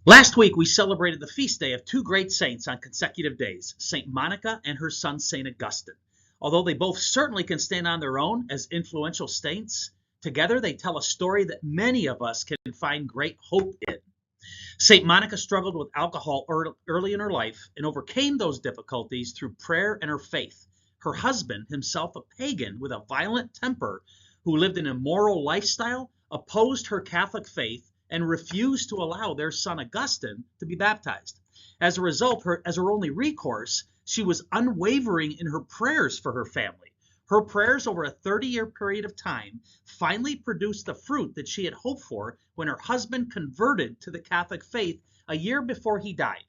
Last week, we celebrated the feast day of two great saints on consecutive days, St. Monica and her son, St. Augustine. Although they both certainly can stand on their own as influential saints, together they tell a story that many of us can find great hope in. St. Monica struggled with alcohol early in her life and overcame those difficulties through prayer and her faith. Her husband, himself a pagan with a violent temper who lived an immoral lifestyle, opposed her Catholic faith and refused to allow their son Augustine to be baptized. As a result, as her only recourse, she was unwavering in her prayers for her family. Her prayers over a 30-year period of time finally produced the fruit that she had hoped for when her husband converted to the Catholic faith a year before he died.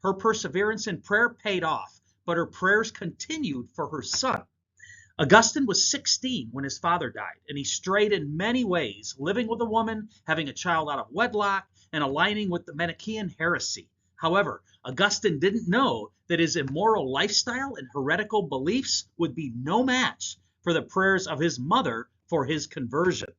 Her perseverance in prayer paid off, but her prayers continued for her son. Augustine was 16 when his father died, and he strayed in many ways, living with a woman, having a child out of wedlock, and aligning with the Manichaean heresy. However, Augustine didn't know that his immoral lifestyle and heretical beliefs would be no match for the prayers of his mother for his conversion.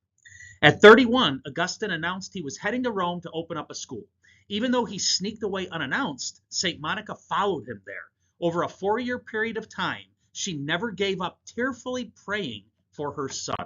At 31, Augustine announced he was heading to Rome to open up a school. Even though he sneaked away unannounced, St. Monica followed him there. Over a 4-year period of time, she never gave up tearfully praying for her son.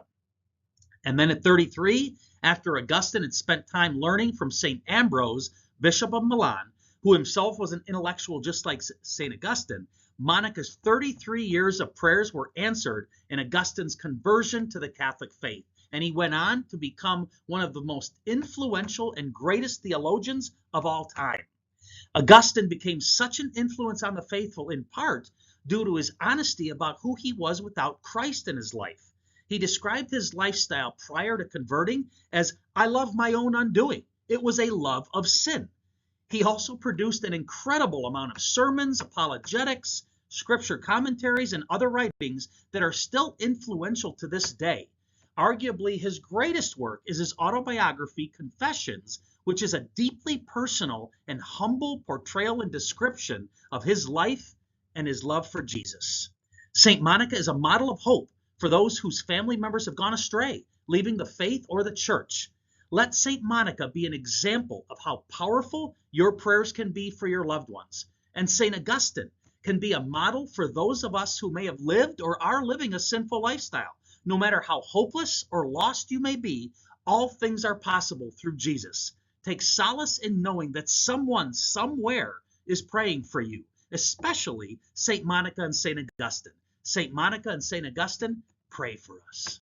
And then at 33, after Augustine had spent time learning from St. Ambrose, Bishop of Milan, who himself was an intellectual just like St. Augustine, Monica's 33 years of prayers were answered in Augustine's conversion to the Catholic faith. And he went on to become one of the most influential and greatest theologians of all time. Augustine became such an influence on the faithful in part due to his honesty about who he was without Christ in his life. He described his lifestyle prior to converting as, "I love my own undoing." It was a love of sin. He also produced an incredible amount of sermons, apologetics, scripture commentaries, and other writings that are still influential to this day. Arguably, his greatest work is his autobiography, Confessions, which is a deeply personal and humble portrayal and description of his life and his love for Jesus. St. Monica is a model of hope for those whose family members have gone astray, leaving the faith or the church. Let St. Monica be an example of how powerful your prayers can be for your loved ones. And St. Augustine can be a model for those of us who may have lived or are living a sinful lifestyle. No matter how hopeless or lost you may be, all things are possible through Jesus. Take solace in knowing that someone somewhere is praying for you, especially St. Monica and St. Augustine. St. Monica and St. Augustine, pray for us.